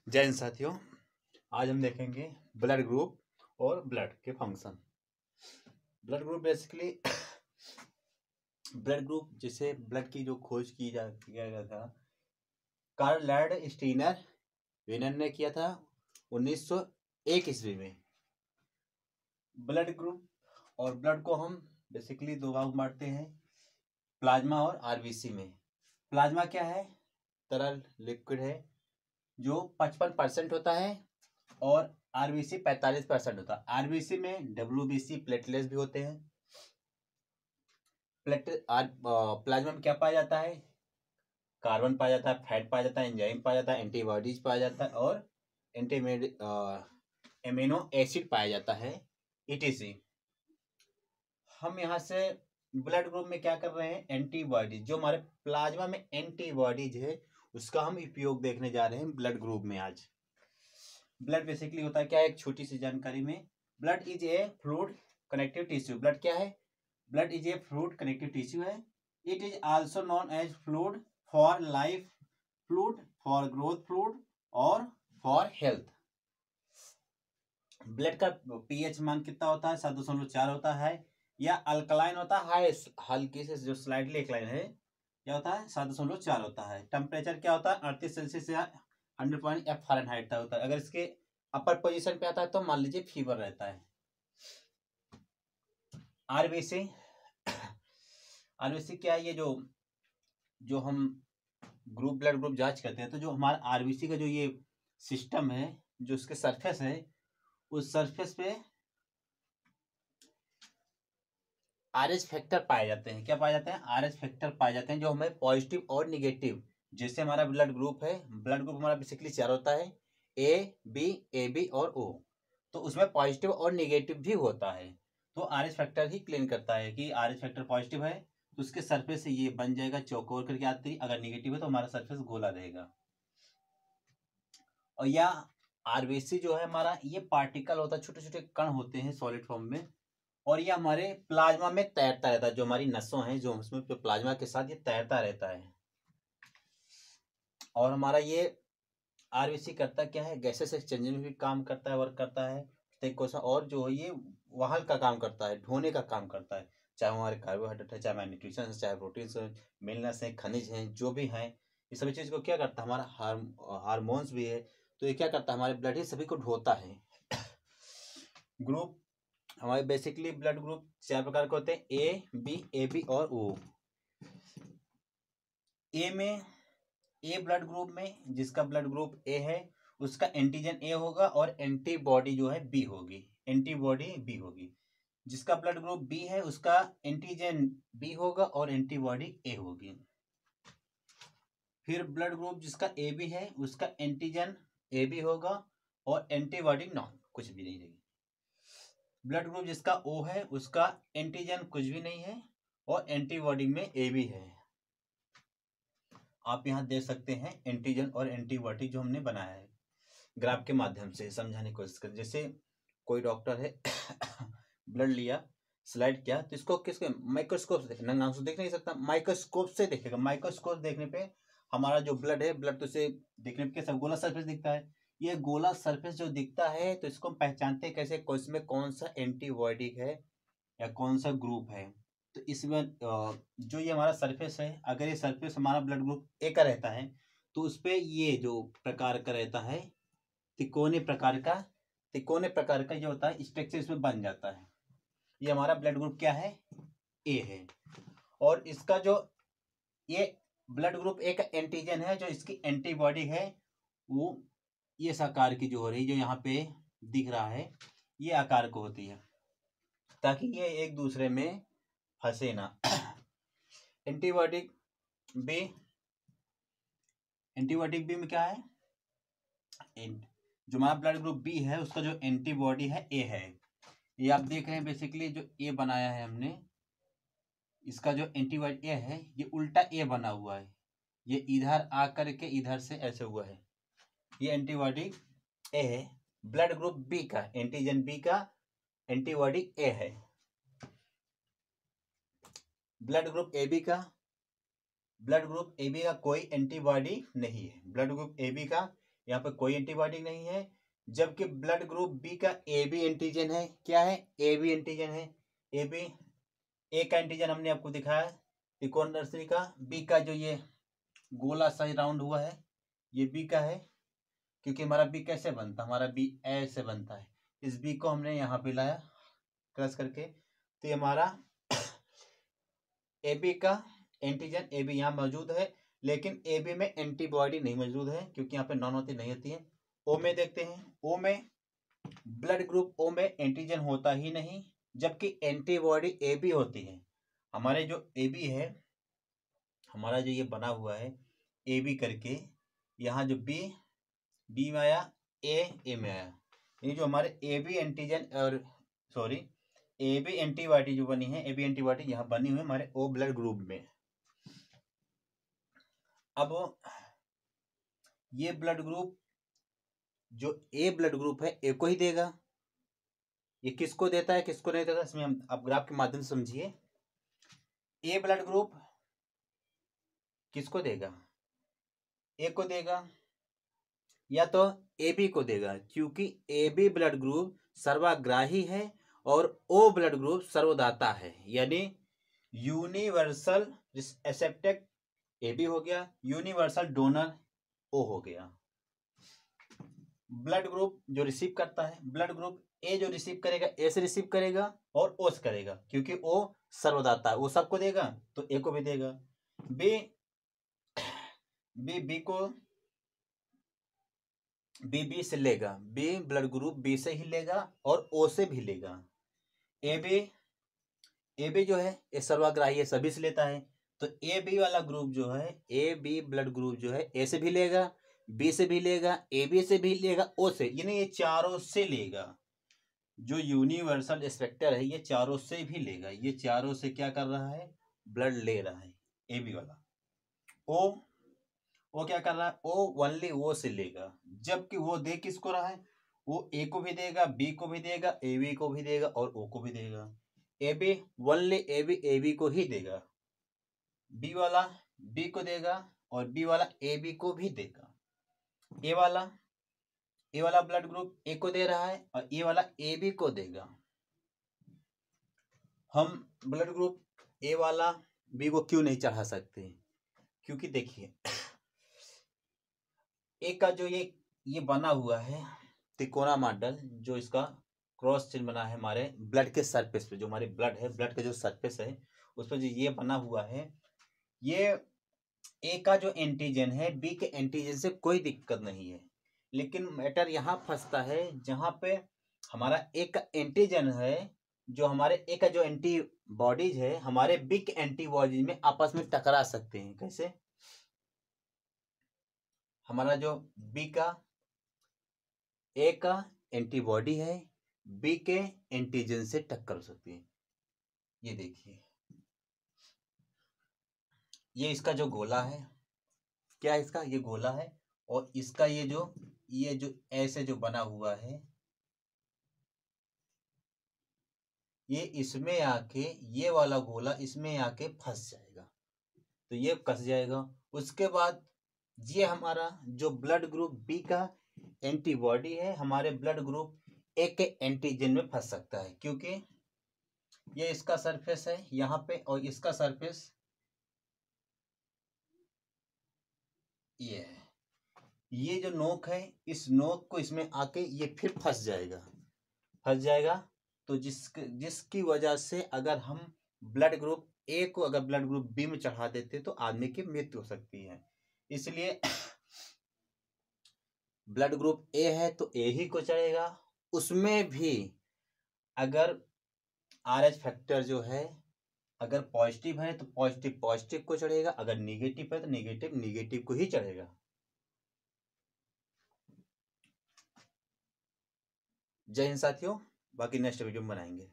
जय हिंद साथियों। आज हम देखेंगे ब्लड ग्रुप और ब्लड के function. Blood group basically blood group जिसे ब्लड की जो खोज किया गया था कार्ल लैंडस्टीनर वेनर ने किया था 1901 ईस्वी में। ब्लड ग्रुप और ब्लड को हम बेसिकली दो भाग बांटते हैं, प्लाज्मा और आरबीसी में। प्लाज्मा क्या है? तरल लिक्विड है जो 55% होता है और आरबीसी 45% होता है। आरबीसी में डब्ल्यूबीसी प्लेटलेट्स भी होते हैं। प्लाज्मा में क्या पाया जाता है? कार्बन पाया जाता है, फैट पाया जाता है, एंजाइम पाया जाता है, एंटीबॉडीज पाया जाता है और एमिनो एसिड पाया जाता है, ईटीसी। हम यहाँ से ब्लड ग्रुप में क्या कर रहे हैं? एंटीबॉडीज, जो हमारे प्लाज्मा में एंटीबॉडीज है उसका हम उपयोग देखने जा रहे हैं ब्लड ग्रुप में। आज ब्लड बेसिकली होता है क्या है? एक छोटी सी जानकारी में, blood is a fluid connective tissue. Blood क्या है? Blood is a fluid connective tissue है। It is also known as fluid for life, fluid for growth, fluid और फॉर हेल्थ। ब्लड का पीएच मान कितना होता है? 7.4 होता है, या अल्कलाइन होता है, हल्की से जो स्लाइडली एल्कलाइन है, क्या होता है? 7.4 होता है। टेम्परेचर क्या होता है? 38 सेल्सियस या 100 फ़ारेनहाइट तक होता है। अगर इसके अपर पोजीशन पे आता है तो मान लीजिए फीवर रहता है। आरबीसी आरबीसी क्या है? ये जो हम ब्लड ग्रुप जांच करते हैं तो जो हमारा आरबीसी का जो ये सिस्टम है, जो उसके सरफेस है, उस सरफेस पे आरएच फैक्टर पाए जाते हैं। क्या पाए जाते हैं? आरएच फैक्टर पाए जाते हैं जो हमें पॉजिटिव और निगेटिव, जैसे हमारा ब्लड ग्रुप है, ब्लड ग्रुप हमारा बेसिकली 4 होता है, ए बी और ओ। तो उसमें पॉजिटिव और निगेटिव भी होता है। तो आरएच फैक्टर ही क्लेम करता है कि आरएच फैक्टर पॉजिटिव है तो उसके सरफेस से ये बन जाएगा चौकोर करके आती। अगर निगेटिव है तो हमारा सरफेस गोला रहेगा। और या आरबीसी जो है हमारा, ये पार्टिकल होता है, छोटे छोटे कण होते हैं सॉलिड फॉर्म में, और ये हमारे प्लाज्मा में तैरता रहता है। जो हमारी नसों हैं, जो उसमें प्लाज्मा के साथ ये तैरता रहता है। और हमारा ये आरबीसी करता क्या है? गैसेस एक्सचेंज में भी काम करता है, वर्क करता है। और जो ये वाहन का काम करता है, ढोने का काम करता है। चाहे हमारे कार्बोहाइड्रेट है, चाहे हमारे न्यूट्रिशन है, चाहे प्रोटीन है, मिनरल्स हैं, खनिज हैं, जो भी हैं, ये सभी चीज़ को क्या करता है? हमारा हार्मोन्स भी है, तो ये क्या करता है? हमारे ब्लड ही सभी को ढोता है। ग्रुप हमारे बेसिकली ब्लड ग्रुप 4 प्रकार के होते हैं, ए बी और ओ। ए ब्लड ग्रुप में, जिसका ब्लड ग्रुप ए है उसका एंटीजन ए होगा और एंटीबॉडी जो है बी होगी, एंटीबॉडी बी होगी। जिसका ब्लड ग्रुप बी है उसका एंटीजन बी होगा और एंटीबॉडी ए होगी। फिर ब्लड ग्रुप जिसका ए बी है उसका एंटीजन ए बी होगा और एंटीबॉडी नॉन, कुछ भी नहीं रहेगी। ब्लड ग्रुप जिसका ओ है उसका एंटीजन कुछ भी नहीं है और एंटीबॉडी में ए बी है। आप यहाँ देख सकते हैं एंटीजन और एंटीबॉडी जो हमने बनाया है, ग्राफ के माध्यम से समझाने की कोशिश करें। जैसे कोई डॉक्टर है ब्लड लिया, स्लाइड किया, तो इसको किसके माइक्रोस्कोप से देखना, नाम से देख नहीं सकता, माइक्रोस्कोप से देखेगा। माइक्रोस्कोप देखने पे हमारा जो ब्लड है, ब्लड तो से देखने पे कैसा गोला सरफेस दिखता है। ये गोला सरफेस जो दिखता है तो इसको हम पहचानते हैं कैसे? इसमें कौन सा एंटीबॉडी है या कौन सा ग्रुप है। तो इसमें जो ये हमारा सरफेस है, अगर ये सरफेस हमारा ब्लड ग्रुप ए का रहता है तो उस पर ये जो प्रकार का रहता है, तिकोने प्रकार का जो होता है स्ट्रक्चर इसमें बन जाता है। ये हमारा ब्लड ग्रुप क्या है? ए है। और इसका जो ये ब्लड ग्रुप ए का एंटीजन है, जो इसकी एंटीबॉडी है, वो ये इस आकार की जो हो रही, जो यहाँ पे दिख रहा है, ये आकार को होती है, ताकि ये एक दूसरे में फंसे ना। एंटीबायोटिक बी में क्या है? जो हमारा ब्लड ग्रुप बी है उसका जो एंटीबॉडी है ए है। ये आप देख रहे हैं बेसिकली जो ए बनाया है हमने, इसका जो एंटीबॉडी ए है ये उल्टा ए बना हुआ है, ये इधर आकर के इधर से ऐसे हुआ है। ये एंटीबॉडी ए है। ब्लड ग्रुप बी का एंटीजन बी का एंटीबॉडी ए है। ब्लड ग्रुप ए बी का कोई एंटीबॉडी नहीं है। ब्लड ग्रुप ए बी का यहाँ पे कोई एंटीबॉडी नहीं है। जबकि ब्लड ग्रुप बी का ए बी एंटीजन है। क्या है? ए बी एंटीजन है। ए बी, ए का एंटीजन हमने आपको दिखाया त्रिकोण नर्सरी का। बी का जो ये गोला सा राउंड हुआ है ये बी का है, क्योंकि हमारा बी कैसे बनता है? हमारा बी ऐसे बनता है। इस बी को हमने यहाँ पे लाया क्रश करके, तो ये हमारा ए बी का एंटीजन ए बी यहाँ मौजूद है, लेकिन ए बी में एंटीबॉडी नहीं मौजूद है, क्योंकि यहाँ पे नॉन होती नहीं होती है। ओ में देखते हैं, ओ में ब्लड ग्रुप ओ में एंटीजन होता ही नहीं, जबकि एंटीबॉडी ए बी होती है। हमारे जो ए बी है, हमारा जो ये बना हुआ है ए बी करके, यहाँ जो बी बी में आया, ए में आया, ये जो हमारे ए बी एंटीजन और सॉरी ए बी एंटीबॉडी जो बनी है, ए बी एंटीबॉडी यहाँ बनी हुई है हमारे ओ ब्लड ग्रुप में। अब ये ब्लड ग्रुप जो ए ब्लड ग्रुप है ए को ही देगा। ये किसको देता है किसको नहीं देता, इसमें हम आप ग्राफ के माध्यम से समझिए। ए ब्लड ग्रुप किसको देगा? ए को देगा या तो ए बी को देगा, क्योंकि ए बी ब्लड ग्रुप सर्वग्राही है और ओ ब्लड ग्रुप सर्वदाता है, यानी यूनिवर्सल एक्सेप्टेड ए बी हो गया, यूनिवर्सल डोनर ओ हो गया। ब्लड ग्रुप जो रिसीव करता है, ब्लड ग्रुप ए जो रिसीव करेगा ए से रिसीव करेगा और ओ से करेगा, क्योंकि ओ सर्वदाता है, वो सबको देगा तो ए को भी देगा। बी बी बी को बी बी से लेगा, बी ब्लड ग्रुप बी से ही लेगा और ओ से भी लेगा। ए बी जो है ये सर्वग्राही है, सभी से लेता है, तो ए बी वाला ग्रुप जो है, ए बी ब्लड ग्रुप जो है ए से भी लेगा, बी से भी लेगा, ए बी से भी लेगा, ओ से, यानी ये चारों से लेगा। जो यूनिवर्सल एक्सपेक्टर है ये चारों से भी लेगा, ये चारों से क्या कर रहा है? ब्लड ले रहा है ए बी वाला। ओ क्या कर रहा है? ओ ओनली ओ से लेगा, जबकि वो दे किसको रहा है? वो ए को भी देगा, बी को भी देगा, ए बी को भी देगा और ओ को भी देगा। A B only A B को ही देगा, बी वाला बी को देगा और बी वाला ए बी को भी देगा। ए वाला ब्लड ग्रुप ए को दे रहा है और ए वाला ए बी को देगा। हम ब्लड ग्रुप ए वाला बी को क्यों नहीं चढ़ा सकते? क्योंकि देखिए ए का जो ये बना हुआ है त्रिकोणा मॉडल, जो इसका क्रॉस चिन्ह बना है हमारे ब्लड के सरफेस पे, जो हमारे ब्लड है, ब्लड का जो सरफेस है उस पर जो ये बना हुआ है, ये ए का जो एंटीजन है बी के एंटीजन से कोई दिक्कत नहीं है, लेकिन मैटर यहाँ फंसता है जहाँ पे हमारा ए का एंटीजन है, जो हमारे ए का जो एंटीबॉडीज है हमारे बी के एंटीबॉडीज में आपस में टकरा सकते हैं। कैसे? हमारा जो बी का ए का एंटीबॉडी है बी के एंटीजन से टक्कर हो सकती है। ये देखिए, ये इसका जो गोला है, क्या है इसका? ये गोला है, और इसका ये जो ऐसे जो बना हुआ है, ये इसमें आके ये वाला गोला इसमें आके फंस जाएगा, तो ये कस जाएगा। उसके बाद ये हमारा जो ब्लड ग्रुप बी का एंटीबॉडी है हमारे ब्लड ग्रुप ए के एंटीजन में फंस सकता है, क्योंकि ये इसका सरफेस है यहाँ पे और इसका सरफेस ये है। ये जो नोक है इस नोक को इसमें आके ये फिर फंस जाएगा। तो जिसकी वजह से अगर हम ब्लड ग्रुप ए को अगर ब्लड ग्रुप बी में चढ़ा देते तो आदमी की मृत्यु हो सकती है। इसलिए ब्लड ग्रुप ए है तो ए ही को चढ़ेगा, उसमें भी अगर RH फैक्टर जो है अगर पॉजिटिव है तो पॉजिटिव को चढ़ेगा, अगर निगेटिव है तो निगेटिव को ही चढ़ेगा। जय हिंद साथियों, बाकी नेक्स्ट वीडियो में बनाएंगे।